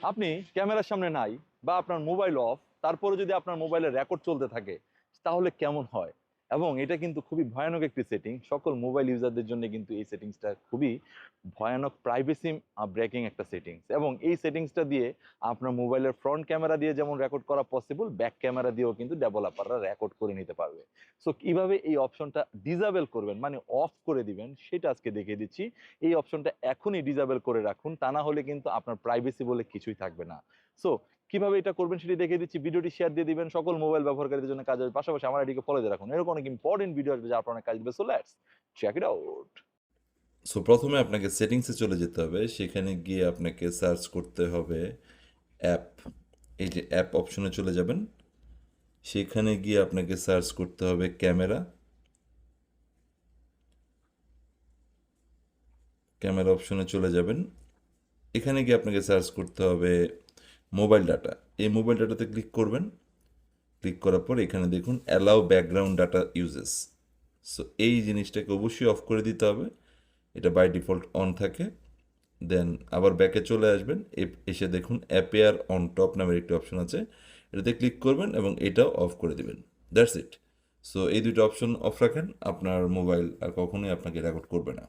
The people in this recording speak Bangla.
আপনি ক্যামেরার সামনে নাই বা আপনার মোবাইল অফ, তারপরে যদি আপনার মোবাইলে রেকর্ড চলতে থাকে তাহলে কেমন হয়? এবং এটা কিন্তু খুবই ভয়ানক একটি সেটিং। সকল মোবাইল ইউজারদের জন্য কিন্তু এই সেটিংসটা খুবই ভয়ানক প্রাইভেসি ব্রেকিং একটা সেটিংস। এবং এই সেটিংসটা দিয়ে আপনার মোবাইলের ফ্রন্ট ক্যামেরা দিয়ে যেমন রেকর্ড করা পসিবল, ব্যাক ক্যামেরা দিয়েও কিন্তু ডেভেলপাররা রেকর্ড করে নিতে পারবে। সো কিভাবে এই অপশনটা ডিসেবল করবেন, মানে অফ করে দিবেন, সেটা আজকে দেখিয়ে দিচ্ছি। এই অপশনটা এখনই ডিসেবল করে রাখুন, তা না হলে কিন্তু আপনার প্রাইভেসি বলে কিছুই থাকবে না। সো কিভাবে এটা করবেন সেটি দেখিয়ে দিচ্ছি। ভিডিওটি শেয়ার দিয়ে দিবেন, সকল মোবাইল ব্যবহারকারীদের জন্য কাজ হবে। পাশাপাশি আমার আইডিকে ফলো দিয়ে রাখুন, এরকম অনেক ইম্পর্টেন্ট ভিডিও আসবে যা আপনার অনেক কাজ দিবে। So let's check it out. So প্রথমে আপনাকে সেটিংসে চলে যেতে হবে, সেখানে গিয়ে আপনাকে সার্চ করতে হবে অ্যাপ। এই যে অ্যাপ অপশনে চলে যাবেন, সেখানে গিয়ে আপনাকে সার্চ করতে হবে ক্যামেরা। ক্যামেরা অপশনে চলে যাবেন, এখানে গিয়ে আপনাকে সার্চ করতে হবে মোবাইল ডাটা। এই মোবাইল ডাটাতে ক্লিক করবেন। ক্লিক করার পর এখানে দেখুন allow background data uses. So এই জিনিসটাকে অবশ্যই অফ করে দিতে হবে, এটা বাই ডিফল্ট অন থাকে। দেন আবার ব্যাকে চলে আসবেন, এসে দেখুন অ্যাপেয়ার অন টপ নামের একটি অপশন আছে, এটাতে ক্লিক করবেন এবং এটাও অফ করে দিবেন। That's it. সো এই দুটো অপশন অফ রাখেন, আপনার মোবাইল আর কখনোই আপনাকে রেকর্ড করবে না।